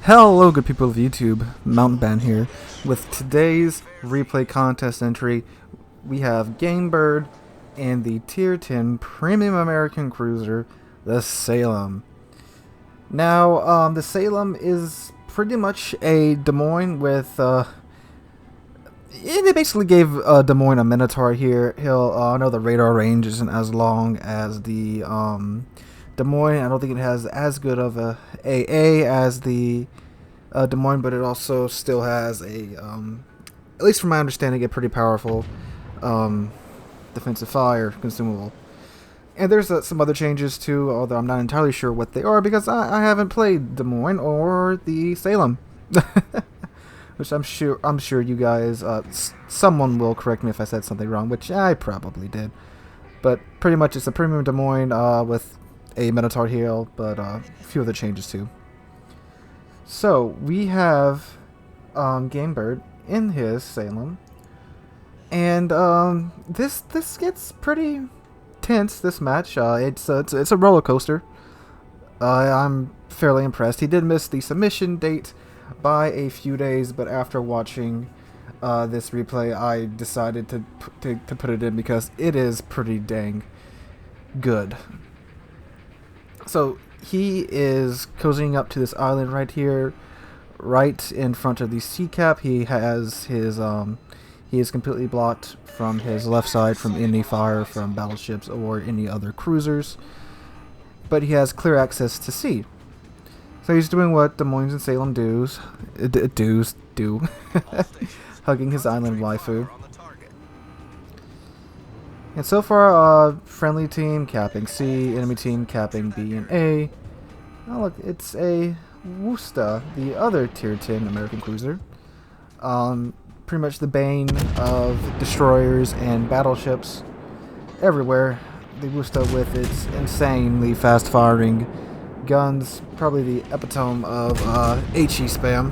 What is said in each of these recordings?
Hello, good people of YouTube. MountainBatten here. With today's replay contest entry, we have GameBird and the Tier 10 Premium American Cruiser, the Salem. Now, the Salem is pretty much a Des Moines with, they basically gave Des Moines a Minotaur here. I know the radar range isn't as long as the Des Moines. I don't think it has as good of a AA as the Des Moines, but it also still has a, at least from my understanding, a pretty powerful defensive fire consumable. And there's some other changes too, although I'm not entirely sure what they are because I haven't played Des Moines or the Salem, which I'm sure you guys, someone will correct me if I said something wrong, which I probably did. But pretty much it's a premium Des Moines with a Minotaur heel, but a few other changes too. So we have GameBird in his Salem, and this gets pretty tense. This match, it's a roller coaster. I'm fairly impressed. He did miss the submission date by a few days, but after watching this replay, I decided to put it in because it is pretty dang good. So he is cozying up to this island right here, right in front of the sea cap. He has his he is completely blocked from his left side from any fire from battleships or any other cruisers, but he has clear access to sea. So he's doing what Des Moines and Salem do, hugging his island waifu. And so far, friendly team capping C, enemy team capping B and A. Oh look, it's a Worcester, the other Tier 10 American cruiser. Pretty much the bane of destroyers and battleships everywhere. The Worcester with its insanely fast-firing guns, probably the epitome of HE spam.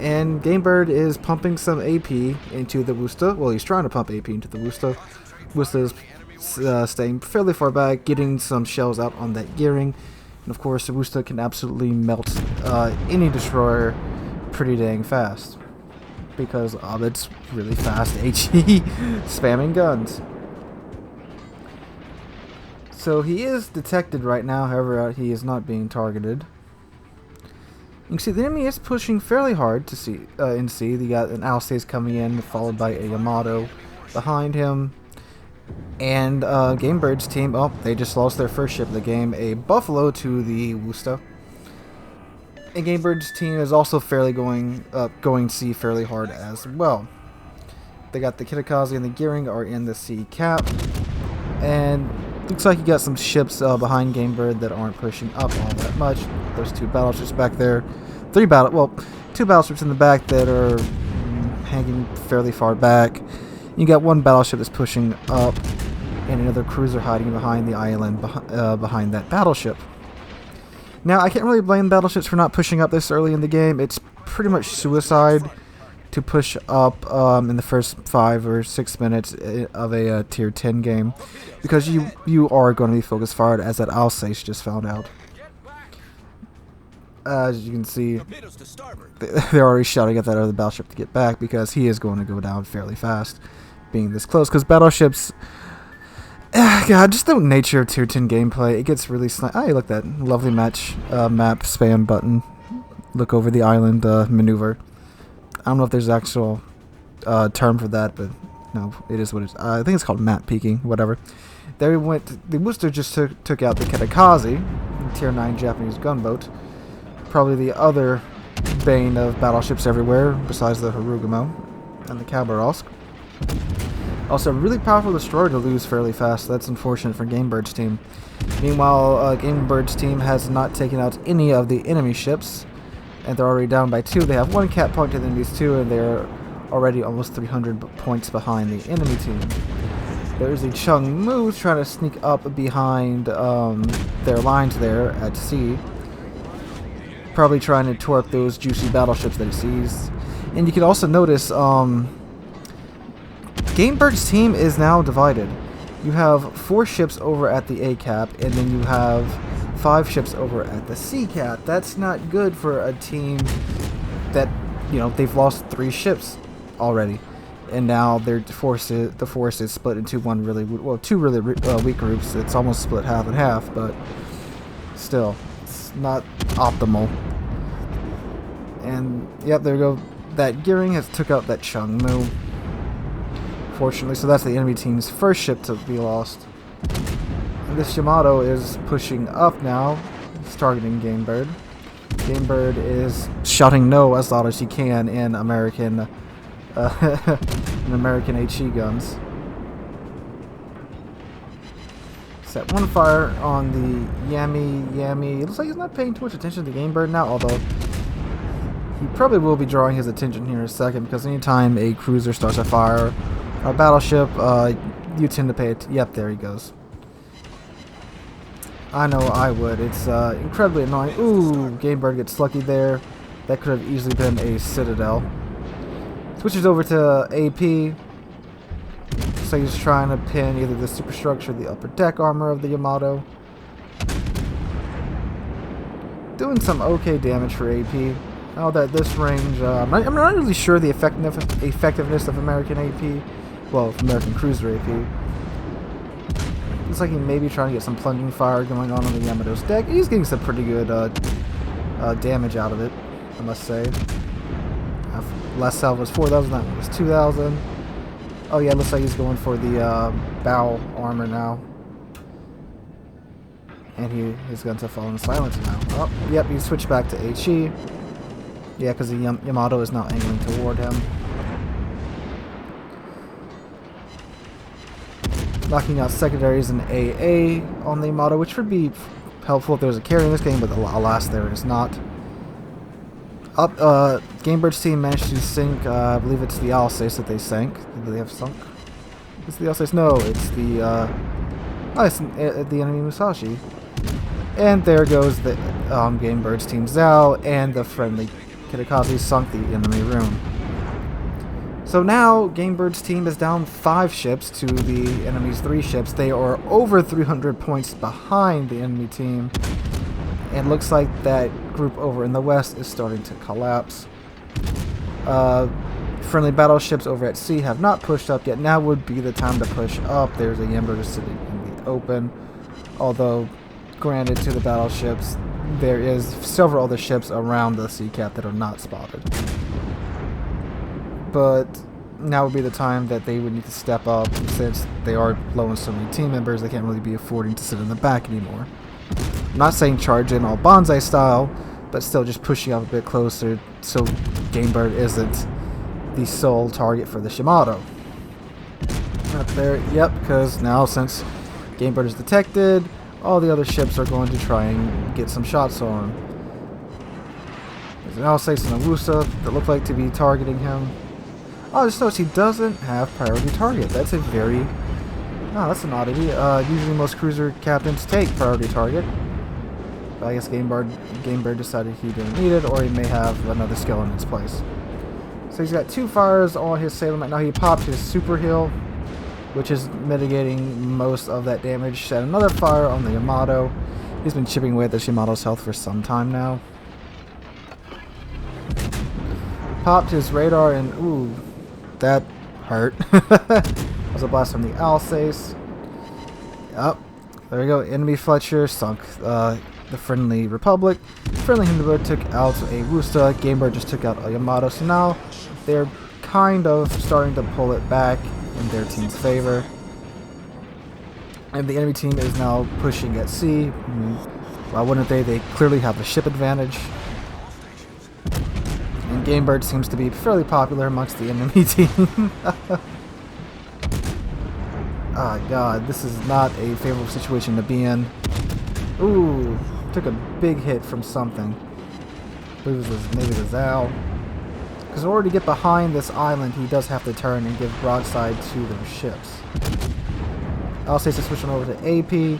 And GameBird is pumping some AP into the Worcester. Well, he's trying to pump AP into the Worcester. Worcester is staying fairly far back, getting some shells out on that gearing. And of course, the Worcester can absolutely melt any destroyer pretty dang fast because of its really fast HE spamming guns. So he is detected right now, however, he is not being targeted. You can see the enemy is pushing fairly hard to see in C. You got an Alsace coming in, followed by a Yamato behind him. And GameBird's team, oh, they just lost their first ship of the game, a Buffalo to the Worcester. And GameBird's team is also fairly going C fairly hard as well. They got the Kitakaze and the Gearing are in the C cap. And looks like you got some ships behind GameBird that aren't pushing up all that much. There's two battleships back there. Two battleships in the back that are hanging fairly far back. You got one battleship that's pushing up, and another cruiser hiding behind the island behind that battleship. Now, I can't really blame battleships for not pushing up this early in the game. It's pretty much suicide to push up in the first 5 or 6 minutes of a Tier 10 game, because you are going to be focus fired, as that Alsace just found out. As you can see, they're already shouting at that other battleship to get back because he is going to go down fairly fast, being this close. Because battleships, God, just the nature of Tier 10 gameplay, it gets really Oh, look at that lovely map spam button. Look over the island maneuver. I don't know if there's an actual term for that, but no, it is what it is. I think it's called map peeking, whatever. There we went. The Worcester just took out the Kitakaze, Tier 9 Japanese gunboat. Probably the other bane of battleships everywhere, besides the Harugamo and the Khabarovsk. Also, a really powerful destroyer to lose fairly fast. That's unfortunate for GameBird's team. Meanwhile, GameBird's team has not taken out any of the enemy ships, and they're already down by 2. They have 1 cap point to the enemy's 2, and they're already almost 300 points behind the enemy team. There's a Chung Mu trying to sneak up behind their lines there at sea. Probably trying to tore up those juicy battleships that he sees. And you can also notice GameBird's team is now divided. You have 4 ships over at the A cap, and then you have 5 ships over at the Sea Cat. That's not good for a team that, you know, they've lost 3 ships already, and now the force is split into two really weak groups. It's almost split half and half, but still, it's not optimal. And yep, there we go. That gearing has took out that Changmu, fortunately. So that's the enemy team's first ship to be lost. And this Yamato is pushing up now. He's targeting GameBird. GameBird is shouting no as loud as he can in American HE guns. Set one fire on the Yami. It looks like he's not paying too much attention to GameBird now, although he probably will be drawing his attention here in a second, because anytime a cruiser starts a fire on a battleship, you tend to pay it. Yep, there he goes. I know I would. It's incredibly annoying. Ooh, GameBird gets lucky there. That could have easily been a Citadel. Switches over to AP. So he's trying to pin either the superstructure or the upper deck armor of the Yamato. Doing some okay damage for AP. Now that this range, I'm not really sure the effectiveness of American AP. Well, American cruiser AP. Looks like he may be trying to get some plunging fire going on the Yamato's deck. He's getting some pretty good damage out of it, I must say. Last salve was 4,000, that one was 2,000. Oh yeah, looks like he's going for the bow armor now. And his guns have fallen silent now. Oh, yep, he switched back to HE. Yeah, because the Yamato is now angling toward him. Knocking out secondaries and AA on the Yamato, which would be helpful if there was a carry in this game, but alas, there is not. GameBird's team managed to sink, I believe it's the Alsace that they sank. Do they have sunk? It's the Alsace? No, it's the, it's the enemy Musashi. And there goes the GameBird's team Zhao, and the friendly Kitakaze sunk the enemy room. So now GameBird's team is down 5 ships to the enemy's 3 ships. They are over 300 points behind the enemy team. And looks like that group over in the west is starting to collapse. Friendly battleships over at sea have not pushed up yet. Now would be the time to push up. There's a GameBird sitting in the open. Although, granted to the battleships, there is several other ships around the Sea Cat that are not spotted. But now would be the time that they would need to step up, since they are low on so many team members. They can't really be affording to sit in the back anymore. I'm not saying charge in all bonsai style, but still just pushing up a bit closer so GameBird isn't the sole target for the Yamato. Up there, yep, because now since GameBird is detected, all the other ships are going to try and get some shots on him. There's an Alsace and a Wusa that look like to be targeting him. Oh, I just noticed he doesn't have priority target. That's a very... Oh, that's an oddity. Usually most cruiser captains take priority target. But I guess GameBird decided he didn't need it, or he may have another skill in its place. So he's got 2 fires on his Salem right now. He popped his super heal, which is mitigating most of that damage. Set another fire on the Yamato. He's been chipping away at this Yamato's health for some time now. Popped his radar and ooh, that hurt. That was a blast from the Alsace. Up, there we go. Enemy Fletcher sunk the friendly Republic. Friendly Hindenburg took out a Wusta. GameBird just took out a Yamato. So now they're kind of starting to pull it back in their team's favor. And the enemy team is now pushing at sea. Why wouldn't they? They clearly have a ship advantage. And GameBird seems to be fairly popular amongst the enemy team. Ah, God, this is not a favorable situation to be in. Ooh, took a big hit from something. I believe it was maybe the Zhao. Because in order to get behind this island, he does have to turn and give broadside to those ships. Alsace is switching over to AP.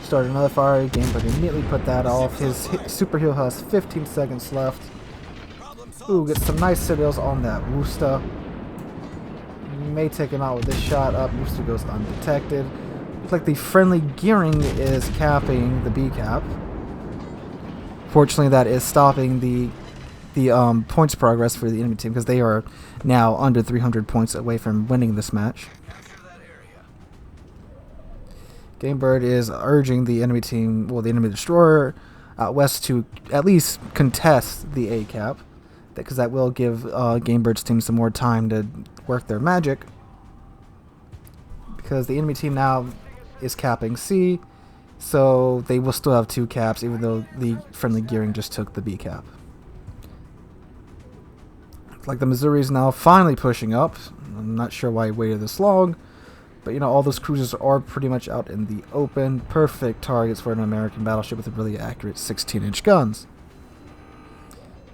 Started another fire. GameBird immediately put that off. His super heal has 15 seconds left. Ooh, gets some nice citadels on that Wusta. May take him out with this shot up. Wusta goes undetected. Looks like the friendly gearing is capping the B cap. Fortunately, that is stopping the points progress for the enemy team, because they are now under 300 points away from winning this match. GameBird is urging the enemy team, well, the enemy destroyer out west, to at least contest the A cap, because that will give GameBird's team some more time to work their magic, because the enemy team now is capping C, so they will still have 2 caps, even though the friendly gearing just took the B cap. It's like the Missouri is now finally pushing up. I'm not sure why he waited this long, but you know, all those cruisers are pretty much out in the open. Perfect targets for an American battleship with really accurate 16-inch guns.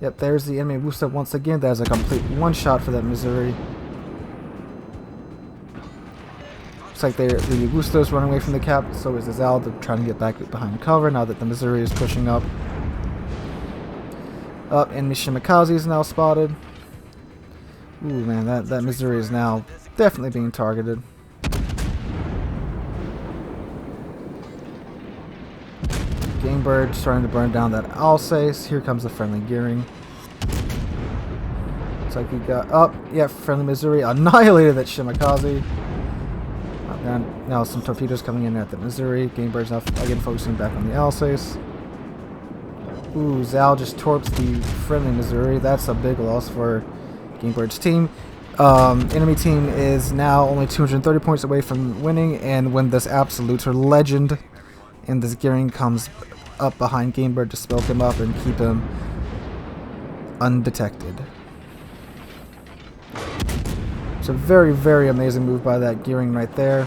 Yep, there's the enemy booster once again. That is a complete one-shot for that Missouri. Looks like the Wusto is running away from the cap, so is the Zal. They're trying to get back behind cover now that the Missouri is pushing up. Enemy Shimikaze is now spotted. Ooh, man, that Missouri is now definitely being targeted. GameBird starting to burn down that Alsace. Here comes the friendly gearing. Looks like he got yeah, friendly Missouri annihilated that Shimikaze. Now some torpedoes coming in at the Missouri. GameBird's now again focusing back on the Alsace. Ooh, Zal just torps the friendly Missouri. That's a big loss for GameBird's team. Enemy team is now only 230 points away from winning, and when this Absoluter legend and this gearing comes up behind GameBird to smoke him up and keep him undetected. It's a very, very amazing move by that gearing right there.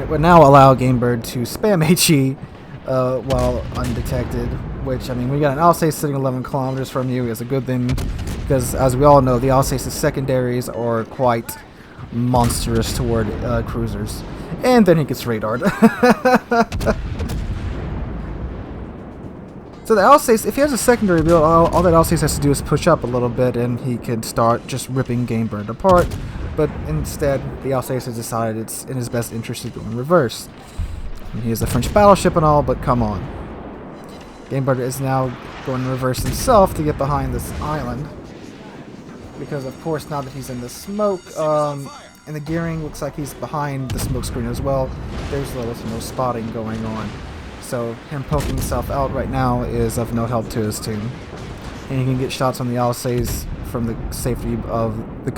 It would now allow GameBird to spam HE while undetected, which, I mean, we got an Alsace sitting 11 kilometers from you is a good thing, because as we all know, the Alsace's secondaries are quite monstrous toward cruisers. And then he gets radared. So the Alsace, if he has a secondary build, all that Alsace has to do is push up a little bit and he can start just ripping GameBird apart. But instead, the Alsace has decided it's in his best interest to go in reverse. I mean, he is a French battleship and all, but come on. GameBird is now going in reverse himself to get behind this island. Because, of course, now that he's in the smoke, and the gearing looks like he's behind the smoke screen as well, there's little to no spotting going on. So him poking himself out right now is of no help to his team. And he can get shots on the Alsace from the safety of the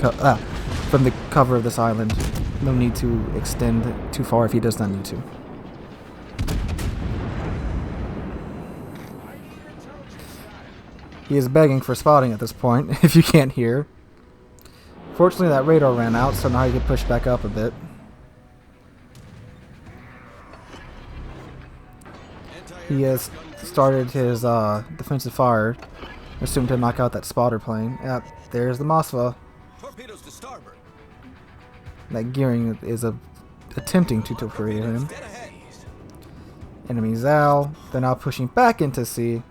from the cover of this island. No need to extend too far if he does not need to. He is begging for spotting at this point, if you can't hear. Fortunately, that radar ran out, so now he can push back up a bit. He has started his defensive fire, assumed to knock out that spotter plane. Yep, there's the Moskva. Torpedoes to starboard. That gearing is attempting to torpedo him. Enemy Zal. They're now pushing back into sea.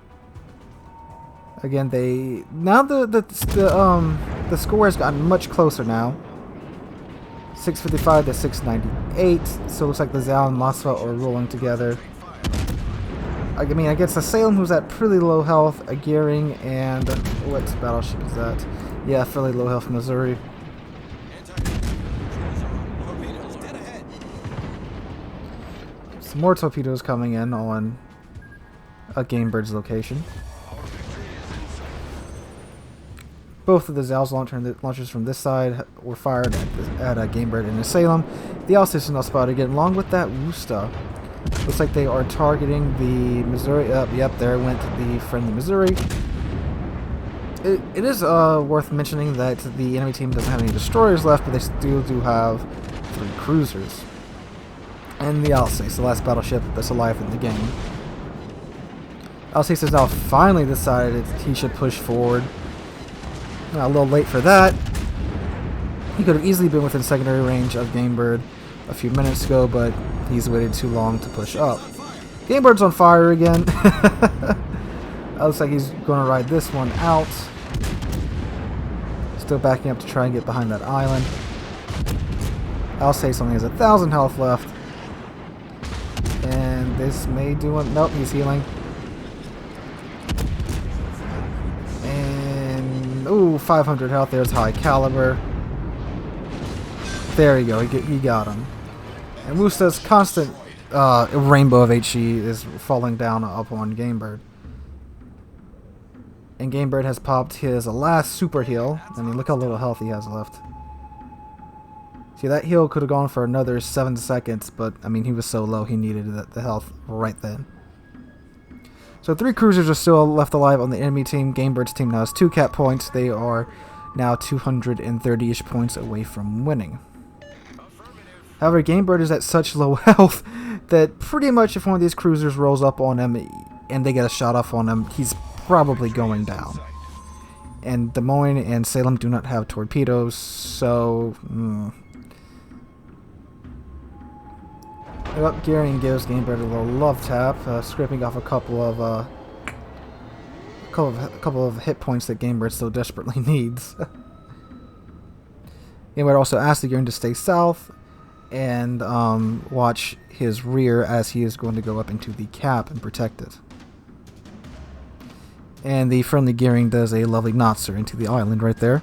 Again, the score has gotten much closer now. 655 to 698. So it looks like the Zal and Moskva are rolling together. I mean, against a Salem who's at pretty low health, a gearing, and what battleship is that? Yeah, fairly low health Missouri. Some more torpedoes coming in on a GameBird's location. Both of the Zal's launchers from this side were fired at a GameBird in the Salem. The Alsace is now spotted again, along with that Wusta. Looks like they are targeting the Missouri. Yep, there went the friendly Missouri. It is worth mentioning that the enemy team doesn't have any destroyers left, but they still do have 3 cruisers. And the Alsace, the last battleship that's alive in the game. Alsace has now finally decided he should push forward. A little late for that. He could have easily been within secondary range of GameBird a few minutes ago, but he's waited too long to push up. GameBird's on fire again. Looks like he's going to ride this one out. Still backing up to try and get behind that island. Alsace only has 1,000 health left. And this may do him. Nope, he's healing. And, ooh, 500 health. There's high caliber. There you go. He got him. And Woosta's constant rainbow of HE is falling down upon GameBird. And GameBird has popped his last super heal. I mean, look how little health he has left. See, that heal could have gone for another 7 seconds, but, I mean, he was so low he needed the health right then. So 3 cruisers are still left alive on the enemy team. GameBird's team now has 2 cap points. They are now 230-ish points away from winning. However, GameBird is at such low health that pretty much if one of these cruisers rolls up on him and they get a shot off on him, he's probably going down. And Des Moines and Salem do not have torpedoes, so... Well, Gearing gives GameBird a little love tap, scraping off a couple of hit points that GameBird so desperately needs. GameBird also asks the Gearing to stay south and watch his rear as he is going to go up into the cap and protect it. And the friendly Gearing does a lovely Notzer into the island right there.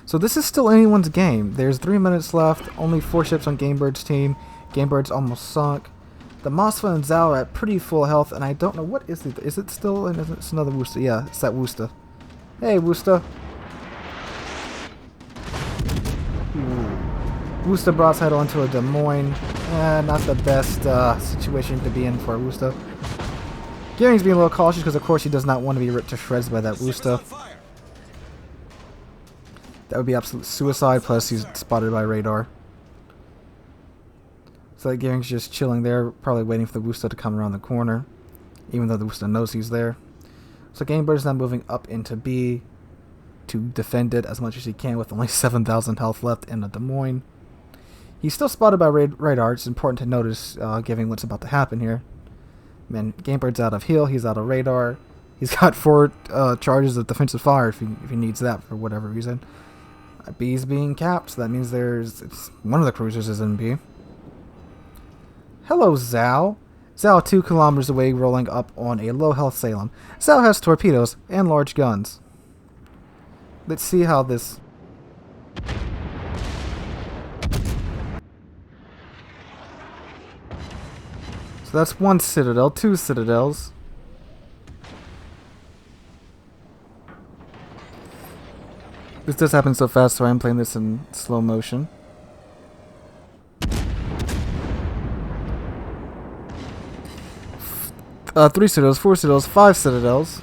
So this is still anyone's game. There's 3 minutes left, only 4 ships on GameBird's team. GameBird's almost sunk. The Mosfa and Zao are at pretty full health, and I don't know what is it. Is it still? It's another Woosta. Yeah, it's that Woosta. Hey, Woosta. Woosta broadside onto a Des Moines. Not the best situation to be in for Woosta. Gearing's being a little cautious because, of course, he does not want to be ripped to shreds by that Woosta. That would be absolute suicide, plus he's spotted by radar. So that Gearing's just chilling there, probably waiting for the Woosta to come around the corner, even though the Woosta knows he's there. So GameBird's now moving up into B to defend it as much as he can with only 7,000 health left in the Des Moines. He's still spotted by radar. It's important to notice, given what's about to happen here. Man, GameBird's out of heal, he's out of radar. He's got 4 charges of defensive fire if he needs that for whatever reason. B's being capped, so that means one of the cruisers is in B. Hello, Zao. Zao 2 kilometers away, rolling up on a low health Salem. Zao has torpedoes and large guns. Let's see how this... So that's 1 citadel, 2 citadels. This does happen so fast, so I'm playing this in slow motion. Three citadels, 4 citadels, 5 citadels.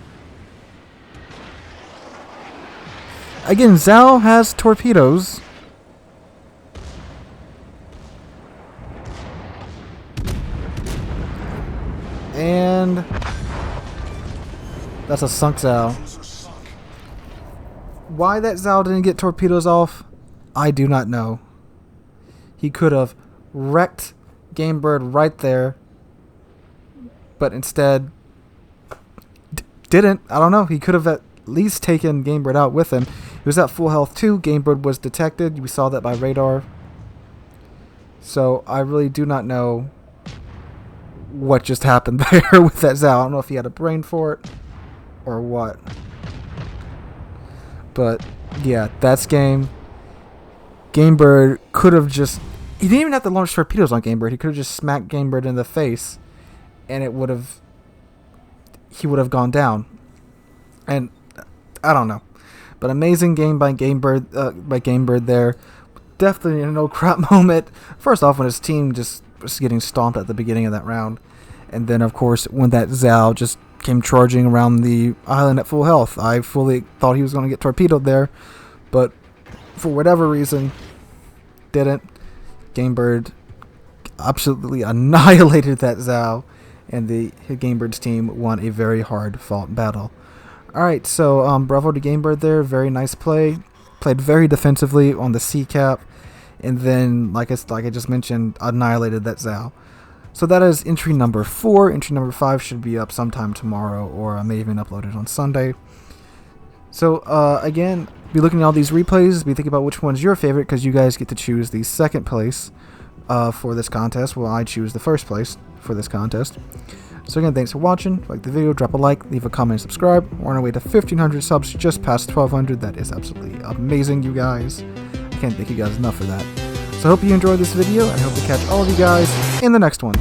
Again, Zao has torpedoes. And that's a sunk Zao. Why that Zao didn't get torpedoes off, I do not know. He could have wrecked GameBird right there, but instead didn't. I don't know. He could have at least taken GameBird out with him. He was at full health too. GameBird was detected. We saw that by radar. So I really do not know what just happened there with that Zao. I don't know if he had a brain for it or what. But yeah, that's game. GameBird could have just... He didn't even have to launch torpedoes on GameBird. He could have just smacked GameBird in the face, and it would have... He would have gone down. And I don't know. But amazing game by GameBird there. Definitely a no crap moment. First off, when his team just was getting stomped at the beginning of that round, and then of course when that Zao just came charging around the island at full health. I fully thought he was going to get torpedoed there, but for whatever reason, didn't. GameBird absolutely annihilated that Zao, and the GameBird's team won a very hard-fought battle. Alright, so bravo to GameBird there. Very nice play. Played very defensively on the C cap, and then, like I just mentioned, annihilated that Zao. So that is entry number 4. Entry number 5 should be up sometime tomorrow, or I may even upload it on Sunday. So again, be looking at all these replays, be thinking about which one's your favorite, because you guys get to choose the second place for this contest, while I choose the first place for this contest. So again, thanks for watching. Like the video, drop a like, leave a comment, subscribe. We're on our way to 1,500 subs, just past 1,200. That is absolutely amazing, you guys. I can't thank you guys enough for that. So I hope you enjoyed this video, and I hope to catch all of you guys in the next one.